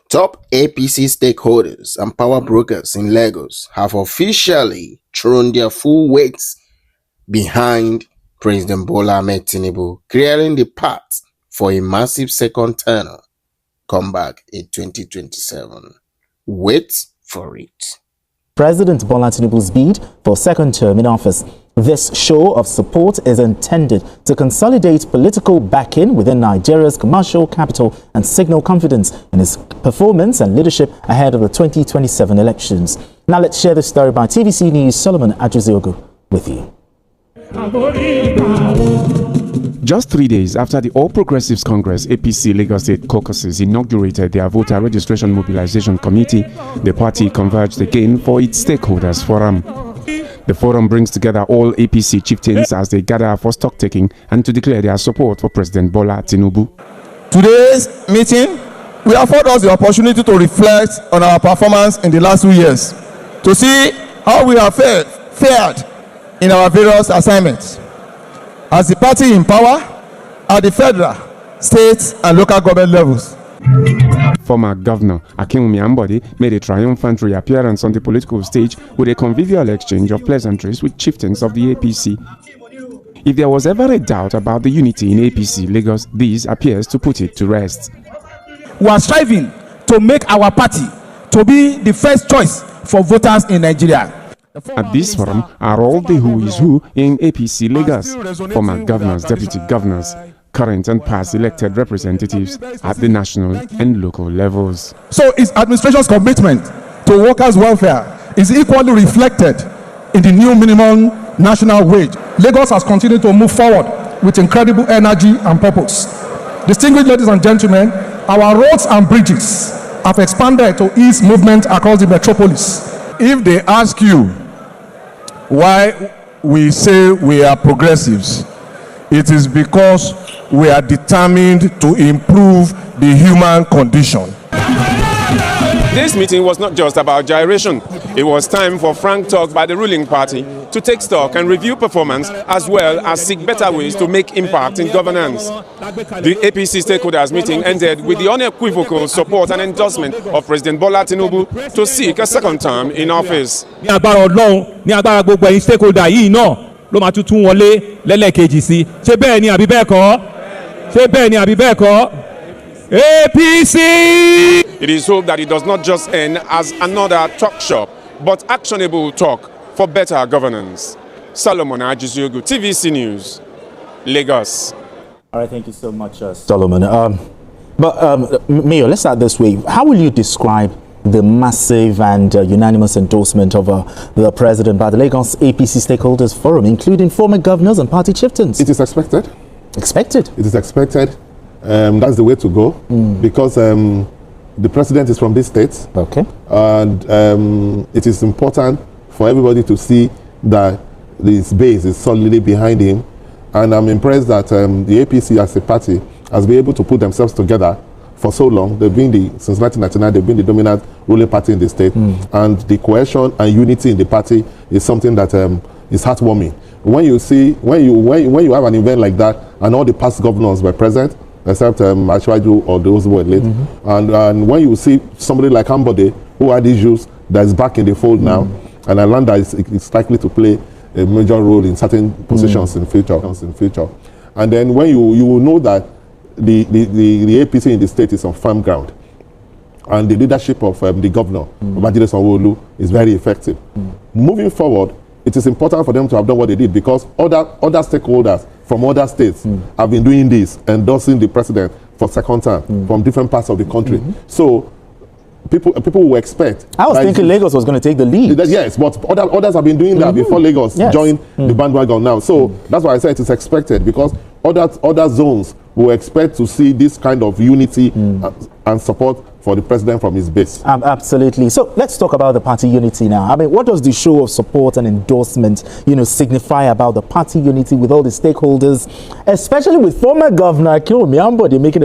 Top APC stakeholders and power brokers in Lagos have officially thrown their full weight behind President Bola Ahmed Tinubu, clearing the path for a massive second term comeback in 2027. Wait for it. President Bola Tinubu's bid for second term in office. This show of support is intended to consolidate political backing within Nigeria's commercial capital and signal confidence in his performance and leadership ahead of the 2027 elections. Now let's share this story by TVC News' Solomon Ajuziogu with you. Just 3 days after the All Progressives Congress APC Lagos State caucuses inaugurated their voter registration mobilization committee, the party converged again for its stakeholders forum. The forum brings together all APC chieftains as they gather for stock-taking and to declare their support for President Bola Tinubu. Today's meeting will afford us the opportunity to reflect on our performance in the last 2 years, to see how we have fared in our various assignments as the party in power at the federal, state and local government levels. Former Governor Akinwumi Ambode made a triumphant reappearance on the political stage with a convivial exchange of pleasantries with chieftains of the APC. If there was ever a doubt about the unity in APC Lagos, this appears to put it to rest. We are striving to make our party to be the first choice for voters in Nigeria. At this forum are all the who is who in APC Lagos, former governors, deputy governors, current and past elected representatives at the national and local levels. So its administration's commitment to workers' welfare is equally reflected in the new minimum national wage. Lagos has continued to move forward with incredible energy and purpose. Distinguished ladies and gentlemen, our roads and bridges have expanded to ease movement across the metropolis. If they ask you why we say we are progressives, it is because we are determined to improve the human condition. This meeting was not just about gyration. It was time for frank talk by the ruling party to take stock and review performance as well as seek better ways to make impact in governance. The APC stakeholders meeting ended with the unequivocal support and endorsement of President Bola Tinubu to seek a second term in office. ló máa tún wọlé lẹ́lẹ́kejì sí ṣé bẹ́ẹ̀ ni àbí bẹ́ẹ̀ kọ́ ṣé bẹ́ẹ̀ ni àbí bẹ́ẹ̀ kọ́ APC. It is hoped that it does not just end as another talk shop, but actionable talk for better governance. Solomon Ajuziogu, TVC News, Lagos. All right, thank you so much, Solomon. Mayor, let's start this way. How will you describe the massive and unanimous endorsement of the president by the Lagos APC Stakeholders Forum, including former governors and party chieftains? It is expected. Expected? It is expected. That's the way to go because the president is from this state. Okay. And it is important for everybody to see that this base is solidly behind him. And I'm impressed that the APC as a party has been able to put themselves together for so long. They've been since 1999, they've been the dominant ruling party in the state. And the cohesion and unity in the party is something that is heartwarming. When you see, when you have an event like that and all the past governors were present, except Ashwaju or those who were late, and when you see somebody like Ambode who had issues that is back in the fold now, and Alanda is likely to play a major role in certain positions in future. And then when you will know that the APC in the state is on firm ground, and the leadership of the governor, Babajide Sanwo-Olu, is very effective. Moving forward, it is important for them to have done what they did because other stakeholders from other states have been doing this, endorsing the president for second term from different parts of the country. So people will expect. I was thinking Lagos was going to take the lead. Yes, but others have been doing that before Lagos joined the bandwagon now. So that's why I said it is expected because other zones will expect to see this kind of unity and support for the president from his base. Absolutely. So let's talk about the party unity now. I mean, what does the show of support and endorsement, signify about the party unity with all the stakeholders, especially with former Governor Akinwumi Ambode making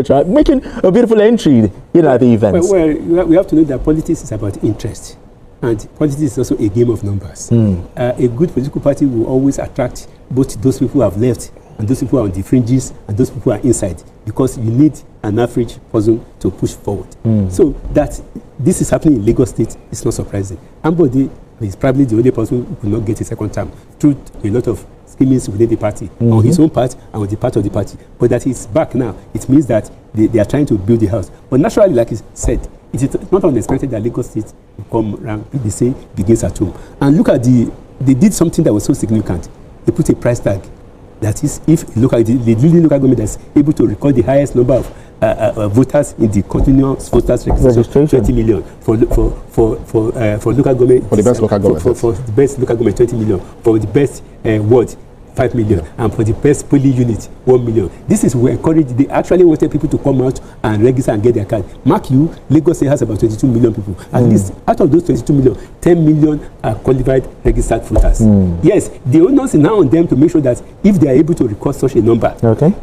a beautiful entry, at the event? Well, we have to know that politics is about interest, and politics is also a game of numbers. A good political party will always attract both those people who have left and those people are on the fringes, and those people are inside, because you need an average person to push forward. So that this is happening in Lagos State is not surprising. Ambode is probably the only person who could not get a second term through a lot of schemings within the party, on his own part and on the part of the party. But that he's back now, it means that they are trying to build the house. But naturally, like he said, it is not unexpected that Lagos State will come around. They say begins at home. And look at they did something that was so significant. They put a price tag. That is, if the leading local government is able to record the highest number of voters in the continuous voters registration, 20 million for local government. For the best local government. For the best local government, 20 million. For the best ward, 5 million, and for the best polling unit, 1 million. This is where they actually wanted people to come out and register and get their card. Mark you, Lagos State has about 22 million people. At least out of those 22 million, 10 million are qualified registered voters. Yes, the onus is now on them to make sure that if they are able to record such a number,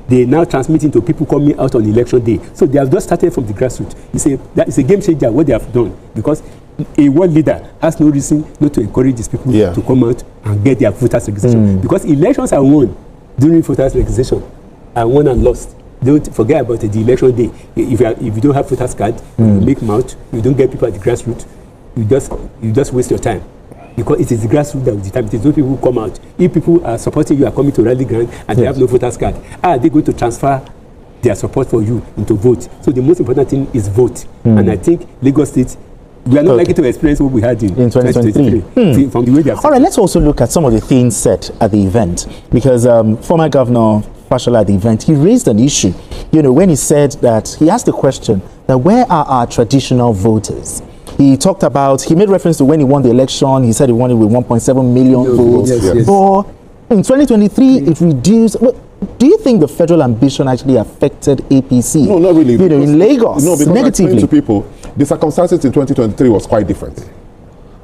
they now transmit it to people coming out on election day. So they have just started from the grassroots. It's a game changer what they have done, because a world leader has no reason not to encourage these people to come out and get their voters registration, because elections are won during voters registration, and won and lost. Don't forget about the election day. If you don't have voters card, you make mouth, you don't get people at the grassroots, you just waste your time, because it is the grassroots that will determine. It is those people who come out. If people are supporting you, are coming to rally ground, and they have no voters card, are they going to transfer their support for you into vote? So the most important thing is vote. And I think Lagos State, we are not likely to experience what we had in 2023 from the way they have. All right, let's also look at some of the things said at the event, because former Governor Fashola at the event, he raised an issue, when he said that he asked the question that where are our traditional voters? He talked about, he made reference to when he won the election, he said he won it with 1.7 million votes. Yes. But in 2023, it reduced. Do you think the federal ambition actually affected APC? No, not really. In Lagos, no, because negatively. To people, the circumstances in 2023 was quite different.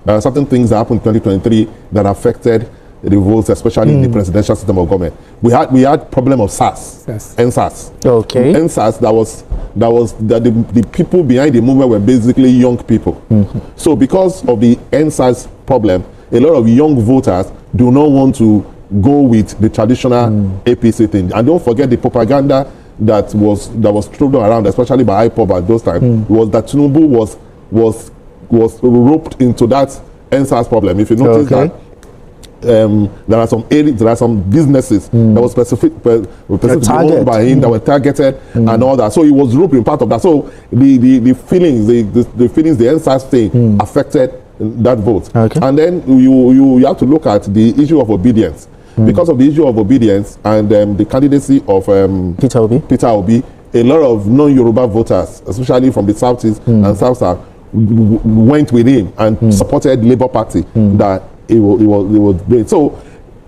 Certain things that happened in 2023 that affected the votes, especially in the presidential system of government. We had problem of SARS, NSAS. Okay. NSAS, the people behind the movement were basically young people. So because of the NSAS problem, a lot of young voters do not want to go with the traditional APC thing. And don't forget the propaganda that was thrown around, especially by IPOB at those times, was that TINUBU was roped into that NSAS problem. If you notice that there are some businesses that were specifically owned by him, that were targeted and all that. So he was roped in part of that. So the feelings, the NSAS thing affected that vote. And then you have to look at the issue of obedience. Because of the issue of obedience and the candidacy of Peter Obi, a lot of non-Yoruba voters, especially from the Southeast and South, went with him and supported the Labour Party that it was doing. So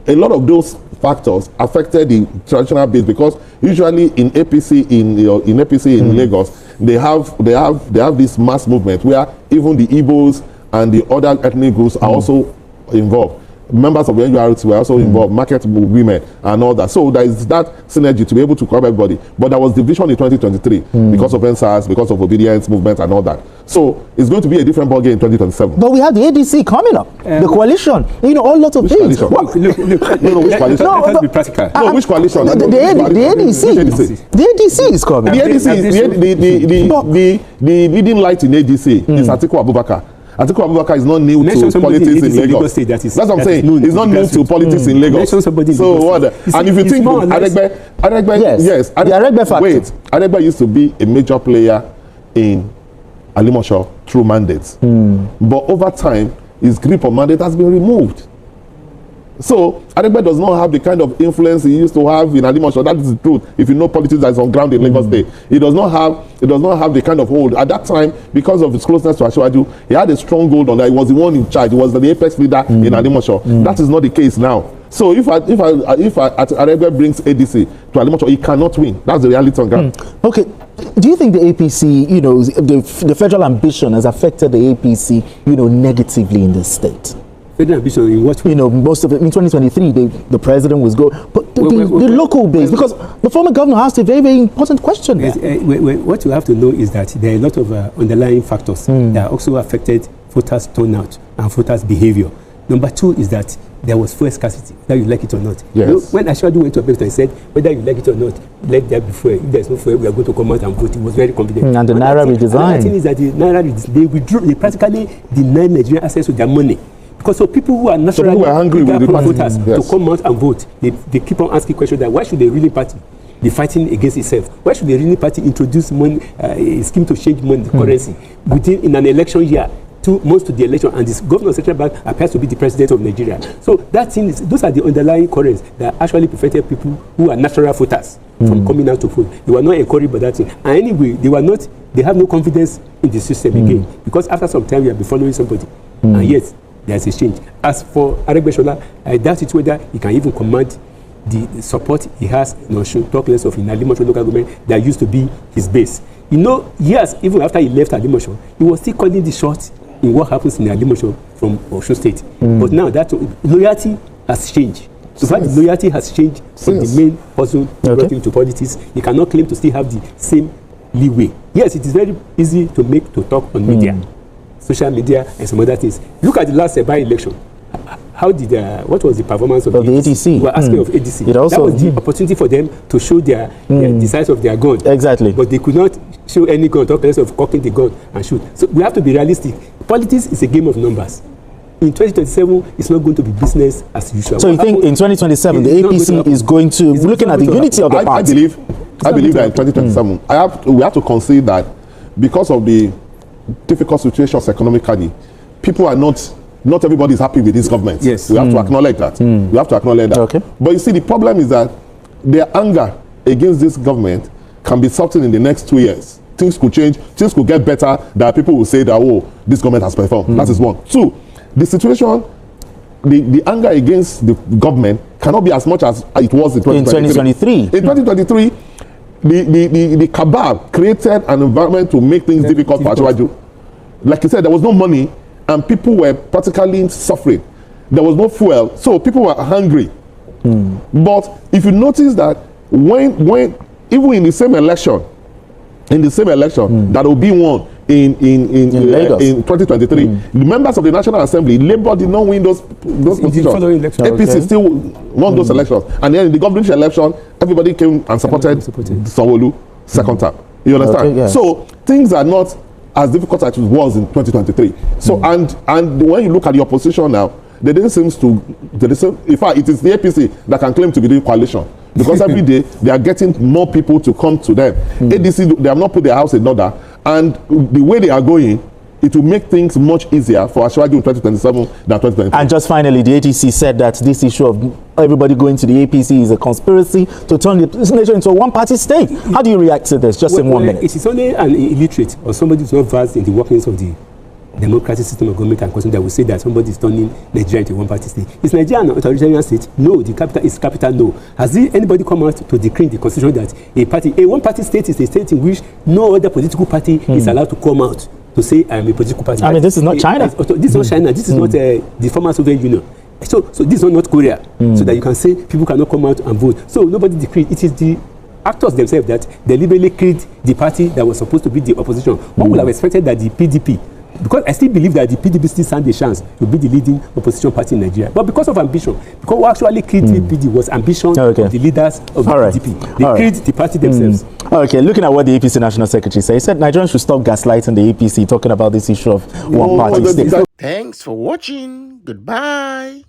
a lot of those factors affected the traditional base, because usually in APC in Lagos, they have this mass movement where even the Igbos and the other ethnic groups are also involved. Members of the NURT were also involved, market women and all that. So there is that synergy to be able to cover everybody. But there was division in 2023 because of NSAS, because of obedience movement and all that. So it's going to be a different ballgame in 2027. But we have the ADC coming up, the coalition, all lots of things. Look, which coalition? Let's be practical. No, which coalition? The ADC. The ADC is coming. The leading light in ADC is Atiku Abubakar. Atiku Abubakar is not new to politics in Lagos. That's what I'm saying. He's not new to politics in Lagos. So what? And if you think Aregbe, yes, Aregbe used to be a major player in Alimosho through mandates. But over time, his grip on mandate has been removed. So Aregbe does not have the kind of influence he used to have in Alimosho. That is the truth. If you know politics that is on ground in Lagos State, he does not have the kind of hold at that time, because of his closeness to Asiwaju. He had a strong hold on that. He was the one in charge. He was the apex leader in Alimosho. That is not the case now. So if Aregbe brings ADC to Alimosho, he cannot win. That's the reality on ground. Okay. Do you think the APC, the federal ambition has affected the APC, negatively in the state? Federal ambition in what? Most of it in 2023, the president was going, but the local base, because the former governor asked a very, very important question. What you have to know is that there are a lot of underlying factors that also affected voters' turnout and voters' behavior. Number two is that there was fuel scarcity, whether you like it or not. Yes. You know, when Ashwaju went to a place and said, whether you like it or not, let there be fuel. If there's no fuel, we are going to come out and vote. He was very confident. And the Naira redesign. The thing is that the Naira, they withdrew, they practically denied Nigerian access to their money. Because so people who are naturally hungry with the party, voters to come out and vote, they keep on asking questions that why should the ruling party be fighting against itself? Why should the ruling party introduce money, a scheme to change money currency in an election year, 2 months to the election, and this governor of central bank appears to be the president of Nigeria? So that thing is, those are the underlying currents that actually prevented people who are natural voters from coming out to vote. They were not encouraged by that thing, and anyway, they have no confidence in the system again, because after some time you have been following somebody, and yet there's a change. As for Aregbesola, I doubt it whether he can even command the support he has in Osun, talk less of in Alimosho local government that used to be his base. You know, years even after he left Alimosho, he was still calling the shots in what happens in Alimosho from Osun State. But now that loyalty has changed. So far, the loyalty has changed from the main person who brought him to politics. He cannot claim to still have the same leeway. Yes, it is very easy to talk on media, social media, and some other things. Look at the last by-election. How did what was the performance of the ADC? We were asking of ADC. That was the opportunity for them to show the size of their gun. Exactly. But they could not show any gun, talk less of cocking the gun and shoot. So we have to be realistic. Politics is a game of numbers. In 2027, it's not going to be business as usual. So you think in 2027 the APC is going to be looking at the unity of the party? I believe that in 2027 we have to concede that because of the difficult situations economically, people are not everybody is happy with this government. Yes. We have to acknowledge that. We have to acknowledge that. Okay. But you see, the problem is that their anger against this government can be softened in the next 2 years. Things could change. Things could get better. That people will say that, oh, this government has performed. That is one. Two, the situation, the anger against the government cannot be as much as it was in 2023. In 2023, the cabal created an environment to make things difficult for Ashwaju. Like you said, there was no money, and people were practically suffering. There was no fuel, so people were hungry. But if you notice that when even in the same election that will be won in 2023, the members of the National Assembly, Labour did not win those positions. APC still won those elections, and then in the governorship election, everybody came and supported Sanwo-Olu second term. You understand? Okay, yes. So things are not as difficult as it was in 2023. So and when you look at the opposition now, they didn't seem to. In fact, it is the APC that can claim to be the coalition, because every day they are getting more people to come to them. ADC, they have not put their house in order, and the way they are going, it will make things much easier for Ashwaju in 2027 than 2023. And just finally, the ADC said that this issue of everybody going to the APC is a conspiracy to turn this nation into a one-party state. How do you react to this? Just in 1 minute. It is only an illiterate or somebody who's not versed in the workings of the democratic system of government and constitution that will say that somebody is turning Nigeria into a one-party state. Is Nigeria an authoritarian state? No. The capital is capital no. Has anybody come out to decree in the constitution that a one-party state is a state in which no other political party is allowed to come out to say I am a political party? I mean, this is not China. This is not China. This is not the former Soviet Union. So this is not North Korea. So that you can say people cannot come out and vote. So nobody decreed. It is the actors themselves that deliberately created the party that was supposed to be the opposition. One would have expected that the PDP, because I still believe that the PDP still stand a chance to be the leading opposition party in Nigeria. But because of ambition, because what actually created PD was ambition of the leaders of the PDP. They created the party themselves. Okay, looking at what the APC National Secretary said, he said Nigerians should stop gaslighting the APC, talking about this issue of one-party state. Thanks for watching. Goodbye.